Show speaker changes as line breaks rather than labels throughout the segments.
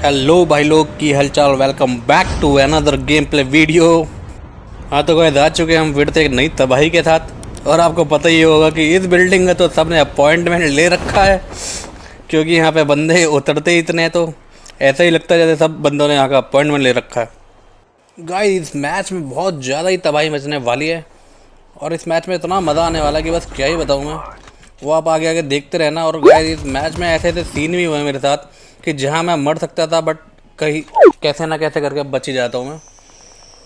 Hello भाई लोग की हालचाल। Welcome back to another game play video. हाँ तो गाइस आ चुके हैं हम फिर से एक नई तबाही के साथ। और आपको पता ही होगा कि इस बिल्डिंग में तो सबने अपॉइंटमेंट ले रखा है, क्योंकि यहाँ पे बंदे उतरते ही इतने, तो ऐसा ही लगता है जैसे सब बंदों ने यहाँ का अपॉइंटमेंट ले रखा है। गाइस इस मैच में बहुत ज़्यादा ही तबाही मचने वाली है और इस मैच में इतना मज़ा आने वाला है कि बस क्या ही बताऊँ मैं। वो आप आगे आगे देखते रहना। और गाइस इस मैच में ऐसे ऐसे सीन भी हुए मेरे साथ कि जहाँ मैं मर सकता था, बट कहीं कैसे ना कैसे करके बच ही जाता हूँ मैं,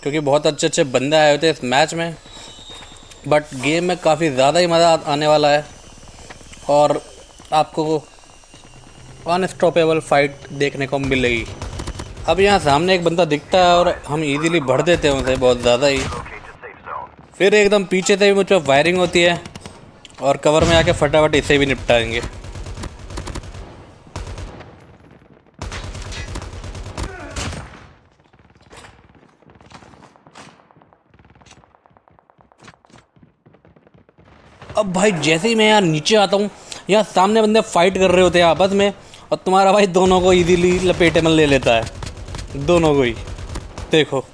क्योंकि बहुत अच्छे अच्छे बंदे आए हुए थे इस मैच में। बट गेम में काफ़ी ज़्यादा ही मज़ा आने वाला है और आपको अनस्टॉपेबल फाइट देखने को मिलेगी। अब यहाँ सामने एक बंदा दिखता है और हम इजीली भर देते हैं उसे बहुत ज़्यादा ही। फिर एकदम पीछे से भी मुझ पर फायरिंग होती है और कवर में आके फटाफट इसे भी निपटाएंगे। अब भाई जैसे ही मैं यहाँ नीचे आता हूँ, यहाँ सामने बंदे फाइट कर रहे होते हैं आपस में और तुम्हारा भाई दोनों को इजीली लपेटे में ले लेता है, दोनों को ही। देखो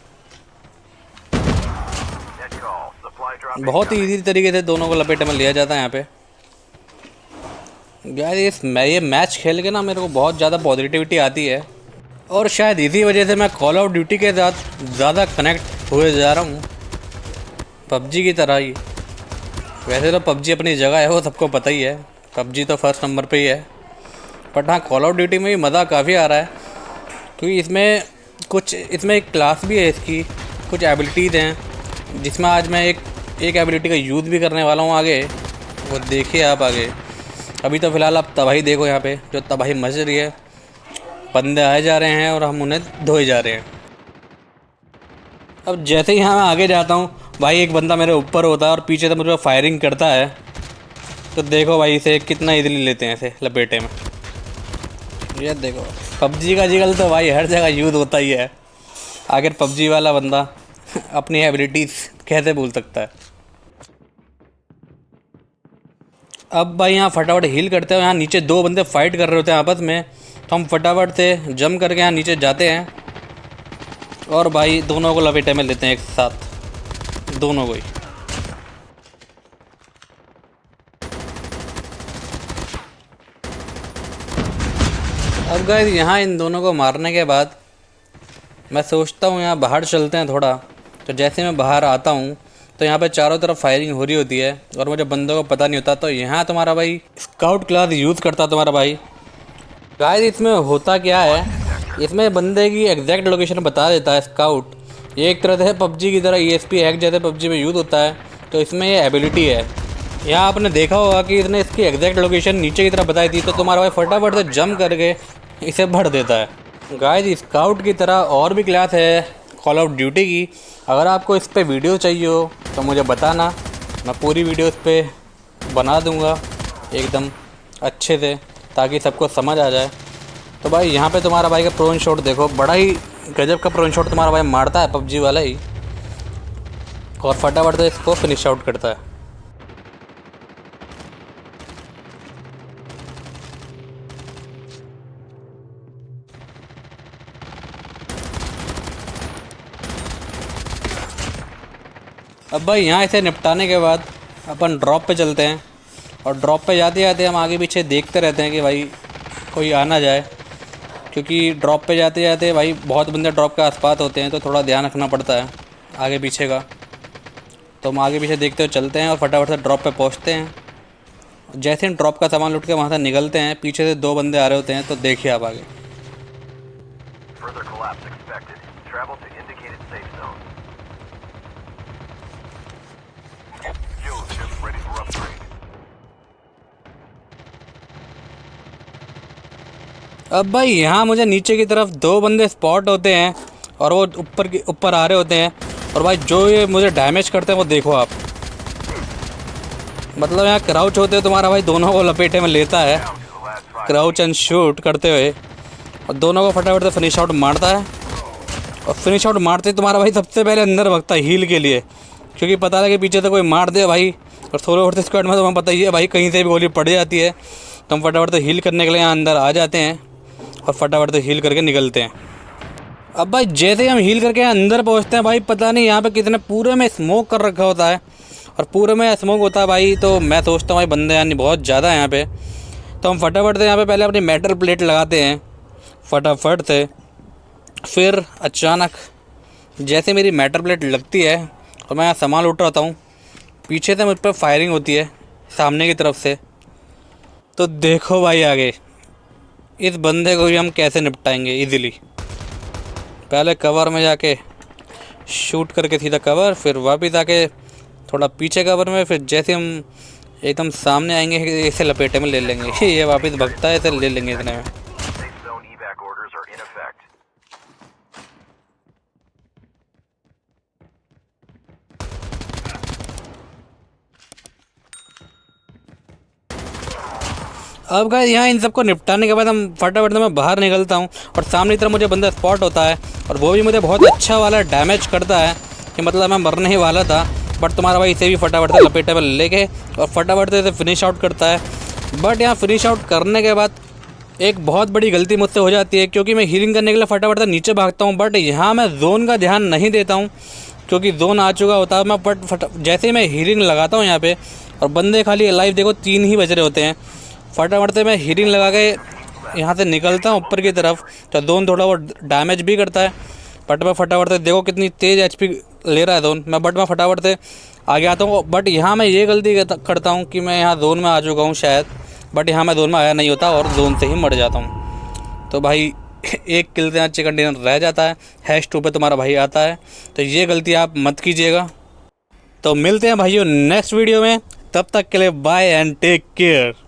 बहुत ही इजी तरीके से दोनों को लपेटे में लिया जाता है यहाँ पे। यार ये मैच खेल के ना मेरे को बहुत ज़्यादा पॉजिटिविटी आती है और शायद इसी वजह से मैं कॉल ऑफ ड्यूटी के साथ ज़्यादा कनेक्ट हुए जा रहा हूँ, पबजी की तरह ही। वैसे तो पबजी अपनी जगह है, वो सबको पता ही है, पबजी तो फर्स्ट नंबर पे ही है। बट हाँ, कॉल ऑफ ड्यूटी में भी मज़ा काफ़ी आ रहा है, क्योंकि इसमें एक क्लास भी है, इसकी कुछ एबिलिटीज़ हैं, जिसमें आज मैं एक एबिलिटी का यूज़ भी करने वाला हूँ आगे। वो देखिए आप आगे। अभी तो फ़िलहाल आप तबाही देखो, यहाँ पे जो तबाही मच रही है, बंदे आए जा रहे हैं और हम उन्हें धोए जा रहे हैं। अब जैसे ही यहाँ मैं आगे जाता हूँ भाई, एक बंदा मेरे ऊपर होता है और पीछे से मुझ पर फायरिंग करता है। तो देखो भाई इसे कितना इजीली लेते हैं इसे लपेटे में। ये देखो पबजी का जिगल तो भाई हर जगह यूज़ होता ही है। आखिर पबजी वाला बंदा अपनी एबिलिटीज़ कैसे भूल सकता है। अब भाई यहाँ फटाफट हील करते हैं। यहाँ नीचे दो बंदे फाइट कर रहे होते हैं आपस में, तो हम फटाफट से जंप करके यहाँ नीचे जाते हैं और भाई दोनों को लपेटे में लेते हैं एक साथ, दोनों को ही। अब गाइस यहाँ इन दोनों को मारने के बाद मैं सोचता हूँ यहाँ बाहर चलते हैं थोड़ा। तो जैसे मैं बाहर आता हूँ तो यहाँ पे चारों तरफ फायरिंग हो रही होती है और मुझे बंदों को पता नहीं होता। तो यहाँ तुम्हारा भाई स्काउट क्लास यूज़ करता तुम्हारा भाई। गाइस इसमें होता क्या है, इसमें बंदे की एग्जैक्ट लोकेशन बता देता है स्काउट। ये एक तरह से पबजी की तरह ESP हैक जैसे पबजी में यूज़ होता है, तो इसमें ये एबिलिटी है। यहाँ आपने देखा होगा कि इसने इसकी एग्जैक्ट लोकेशन नीचे की तरफ बताई थी, तो तुम्हारा भाई फटाफट से जंप करके इसे भर देता है। गाइस स्काउट की तरह और भी क्लास है कॉल ऑफ ड्यूटी की। अगर आपको इस पर वीडियो चाहिए हो तो मुझे बताना, मैं पूरी वीडियो इस पर बना दूँगा एकदम अच्छे से, ताकि सबको समझ आ जाए। तो भाई यहाँ पे तुम्हारा भाई का प्रोन शॉट देखो, बड़ा ही गजब का प्रोन शॉट तुम्हारा भाई मारता है पबजी वाला ही, और फटाफट से इसको फिनिश आउट करता है। अब भाई यहाँ इसे निपटाने के बाद अपन ड्रॉप पे चलते हैं और ड्रॉप पे जाते जाते हम आगे पीछे देखते रहते हैं कि भाई कोई आ ना जाए, क्योंकि ड्रॉप पे जाते जाते भाई बहुत बंदे ड्रॉप के आसपास होते हैं, तो थोड़ा ध्यान रखना पड़ता है आगे पीछे का। तो हम आगे पीछे देखते हुए चलते हैं और फटाफट से ड्रॉप पे पहुंचते हैं। जैसे ही ड्रॉप का सामान लूट के वहाँ से निकलते हैं, पीछे से दो बंदे आ रहे होते हैं, तो देखिए आप आगे। अब भाई यहाँ मुझे नीचे की तरफ दो बंदे स्पॉट होते हैं और वो ऊपर आ रहे होते हैं, और भाई जो ये मुझे डैमेज करते हैं वो देखो आप। मतलब यहाँ क्राउच होते हैं तुम्हारा भाई दोनों को लपेटे में लेता है, क्राउच एंड शूट करते हुए, और दोनों को फटाफट से फिनिश आउट मारता है। और फिनिश आउट मारते तुम्हारा भाई सबसे पहले अंदर भागता है हील के लिए, क्योंकि पता लगे पीछे से कोई मार दे भाई। और सोलो वर्सेस स्क्वाड में तो हमें पता ही है भाई, कहीं से भी गोली पड़ जाती है, तो हम फटाफट से हील करने के लिए यहाँ अंदर आ जाते हैं और फटाफट से हील करके निकलते हैं। अब भाई जैसे ही हम हील करके अंदर पहुंचते हैं भाई, पता नहीं यहाँ पे कितने पूरे में स्मोक कर रखा होता है, और पूरे में स्मोक होता है भाई। तो मैं सोचता हूँ भाई बंदे यानी बहुत ज़्यादा है यहाँ पे। तो हम फटाफट से यहाँ पे पहले अपनी मेटल प्लेट लगाते हैं फटाफट से। फिर अचानक जैसे मेरी मेटल प्लेट लगती है और मैं यहाँ सामान उठ रहा हूँ, पीछे से मुझ पर फायरिंग होती है सामने की तरफ से। तो देखो भाई आगे इस बंदे को भी हम कैसे निपटाएंगे इजीली। पहले कवर में जाके शूट करके सीधा कवर, फिर वापस आके थोड़ा पीछे कवर में, फिर जैसे हम एकदम सामने आएंगे इसे लपेटे में ले लेंगे। ये वापस भगता है, इसे ले लेंगे इतने में। अब गाइस यहाँ इन सबको निपटाने के बाद हम फटाफट से मैं बाहर निकलता हूँ, और सामने की तरफ मुझे बंदा स्पॉट होता है, और वो भी मुझे बहुत अच्छा वाला डैमेज करता है कि मतलब मैं मरने ही वाला था। बट तुम्हारा भाई इसे भी फटाफट से लपेटे में लेके और फटाफट से इसे फिनिश आउट करता है। बट यहाँ फिनिश आउट करने के बाद एक बहुत बड़ी गलती मुझसे हो जाती है, क्योंकि मैं हीलिंग करने के लिए फटाफट से नीचे भागता हूँ। बट यहाँ मैं जोन का ध्यान नहीं देता हूँ, क्योंकि जोन आ चुका होता है। मैं जैसे ही मैं हीलिंग लगाता हूँ यहाँ पे, और बंदे खाली लाइव देखो 3 ही बज रहे होते हैं, फटाफट से मैं हीलिंग लगा के यहाँ से निकलता हूँ ऊपर की तरफ। तो जोन थोड़ा वो डैमेज भी करता है, बट मैं फटाफट से देखो कितनी तेज़ HP ले रहा है जोन। बट मैं फटाफट से आगे आता हूँ। बट यहाँ मैं ये गलती करता हूँ कि मैं यहाँ जोन में आ चुका हूँ शायद, बट यहाँ मैं जोन में आया नहीं होता और जोन से ही मर जाता हूँ। तो भाई एक किल से अच्छे कंटेनर रह जाता है, #2 पे तुम्हारा भाई आता है। तो ये गलती आप मत कीजिएगा। तो मिलते हैं भाइयों नेक्स्ट वीडियो में, तब तक के लिए बाय एंड टेक केयर।